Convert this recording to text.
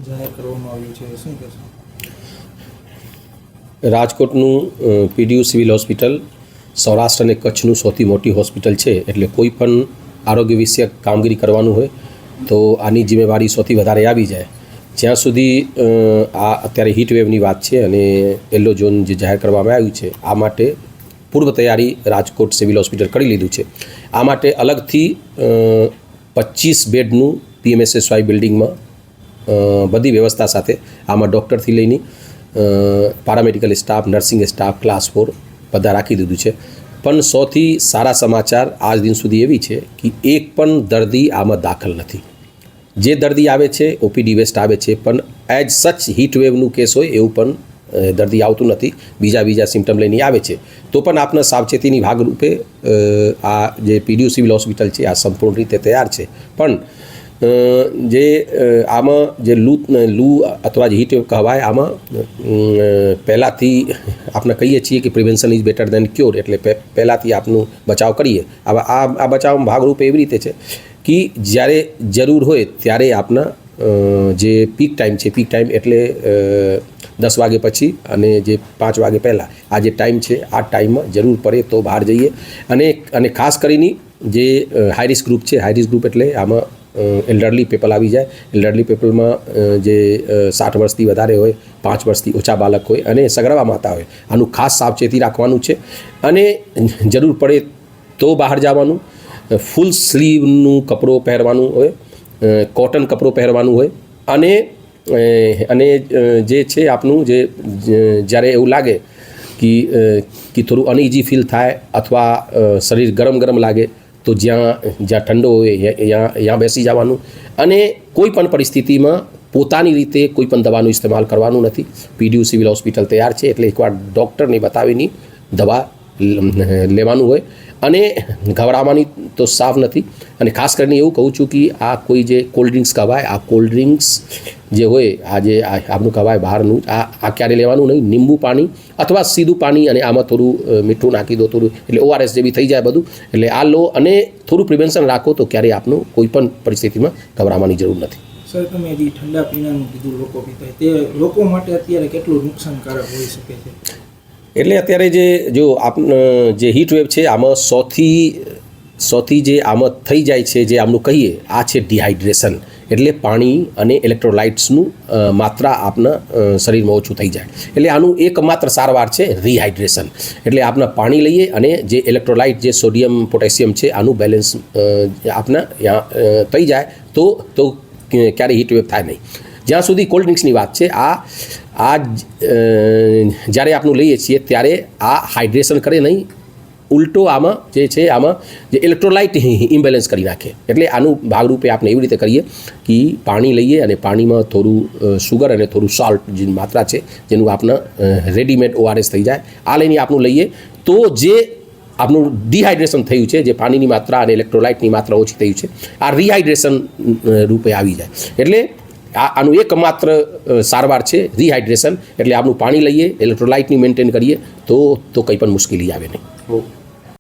જાહેર કરવામાં આવ્યું છે, શું કહેશો? રાજકોટનું પીડીયુ સિવિલ હોસ્પિટલ સૌરાષ્ટ્ર અને કચ્છનું સૌથી મોટી હોસ્પિટલ છે, એટલે કોઈ પણ આરોગ્ય વિષયક કામગીરી કરવાનું હોય તો આની જિમ્મેવારી સૌથી વધારે આવી જાય. જ્યાં સુધી આ અત્યારે હીટ વેવની વાત છે અને યલો ઝોન જે જાહેર કરવામાં આવ્યું છે, આ માટે પૂર્વ તૈયારી રાજકોટ સિવિલ હોસ્પિટલ કરી લીધું છે. આ માટે અલગથી 25 બેડનું PMSSY બિલ્ડિંગમાં બધી વ્યવસ્થા સાથે આમાં ડૉક્ટરથી લઈને paramedical staff, nursing staff, class 4 બધા રાખી દીધું છે. પણ સૌથી સારા સમાચાર આજ દિન સુધી એવી છે કે એક પણ દર્દી આમાં દાખલ નથી. જે દર્દી આવે છે OPD વેસ્ટ આવે છે, પણ એઝ સચ હીટ વેવનું કેસ હોય એવું પણ દર્દી આવતું નથી. બીજા સિમ્ટમ લઈને આવે છે તો પણ આપણા સાવચેતીની ભાગરૂપે આ જે પીડીયુ સિવિલ હોસ્પિટલ છે આ સંપૂર્ણ રીતે તૈયાર છે. પણ જે આમાં જે લૂ અથવા જે હીટ વેવ કહેવાય, આમાં પહેલાંથી આપણે કહીએ છીએ કે prevention is better than cure, એટલે પહેલાંથી આપનું બચાવ કરીએ. હવે આ બચાવમાં ભાગરૂપે એવી રીતે છે કે જ્યારે જરૂર હોય ત્યારે આપના જે પીક ટાઈમ છે, પીક ટાઈમ એટલે 10 વાગે પછી અને જે 5 વાગે પહેલાં આ જે ટાઈમ છે, આ ટાઈમમાં જરૂર પડે તો બહાર જઈએ. અને ખાસ કરીને જે હાઈ રિસ્ક ગ્રુપ છે, હાઈ રિસ્ક ગ્રુપ એટલે આમાં એલ્ડરલી પીપલ આવી જાય. એલ્ડરલી પીપલમાં જે 60 વર્ષથી વધારે હોય, 5 વર્ષથી ઓછા બાળક હોય અને સગર્ભા માતા હોય, આનું ખાસ સાવચેતી રાખવાનું છે. અને જરૂર પડે તો બહાર જવાનું, ફૂલ સ્લીવનું કપડું પહેરવાનું હોય, કોટન કપડું પહેરવાનું હોય. અને જે છે આપનું જે જ્યારે એવું લાગે કે થોડું અનઇઝી ફીલ થાય અથવા શરીર ગરમ લાગે તો જ્યાં ઠંડો હોય ત્યાં બેસી જવાનું. અને કોઈ પણ પરિસ્થિતિમાં પોતાની રીતે કોઈ પણ દવાનું ઇસ્તેમાલ કરવાનું નથી. પીડીયુ સિવિલ હોસ્પિટલ તૈયાર છે, એટલે એકવાર ડૉક્ટરને બતાવીને દવા લેવાનું હોય. અને ગભરાવાની તો સાવ નથી. અને ખાસ કરીને એવું કહું છું કે આ કોઈ જે કોલ્ડ ડ્રિંક્સ કહેવાય, આ કોલ્ડ ડ્રિંક્સ જે હોય, આ જે આપણું કહેવાય બહારનું, આ ક્યારે લેવાનું નહીં. લીંબુ પાણી અથવા સીધું પાણી અને આમાં થોડું મીઠું નાખી દો, થોડું એટલે ORS જેવી થઈ જાય બધું. એટલે આ લો અને થોડું પ્રિવેન્શન રાખો તો ક્યારેય આપનું કોઈ પણ પરિસ્થિતિમાં ગભરાવાની જરૂર નથી. સર, તમે જે ઠંડા પીણાનું કીધું લોકો પીતા, તે લોકો માટે અત્યારે કેટલું નુકસાનકારક હોઈ શકે છે? એટલે અત્યારે જે હીટ વેવ છે આમાં સૌથી જે આમાં થઈ જાય છે, જે આમનું કહીએ, આ છે ડિહાઇડ્રેશન. એટલે પાણી અને ઇલેક્ટ્રોલાઇટ્સનું માત્રા આપના શરીરમાં ઓછું થઈ જાય. એટલે આનું એકમાત્ર સારવાર છે રિહાઇડ્રેશન. એટલે આપના પાણી લઈએ અને જે ઇલેક્ટ્રોલાઇટ, જે સોડિયમ, પોટેશિયમ છે, આનું બેલેન્સ આપના થઈ જાય તો ક્યારેય હીટ વેવ થાય નહીં. જ્યાં સુધી કોલ્ડ ડ્રિંક્સની વાત છે, આ જ્યારે આપણું લઈએ છીએ ત્યારે આ હાઇડ્રેશન કરે નહીં, ઉલટો આમાં જે છે આમાં જે ઇલેક્ટ્રોલાઇટ ઇમ્બેલેન્સ કરી નાખે. એટલે આનું ભાગરૂપે આપણે એવી રીતે કરીએ કે પાણી લઈએ અને પાણીમાં થોડું સુગર અને થોડું સોલ્ટ જે માત્રા છે, જેનું આપણા રેડીમેડ ORS થઈ જાય, આ લઈને આપણું લઈએ તો જે આપણું ડિહાઇડ્રેશન થયું છે, જે પાણીની માત્રા અને ઇલેક્ટ્રોલાઇટની માત્રા ઓછી થયું છે, આ રિહાઇડ્રેશન રૂપે આવી જાય. એટલે આનું એકમાત્ર સારવાર છે રિહાઇડ્રેશન. એટલે આપણું પાણી લઈએ, ઇલેક્ટ્રોલાઇટની મેન્ટેન કરીએ તો કંઈ પણ મુશ્કેલી આવે નહીં.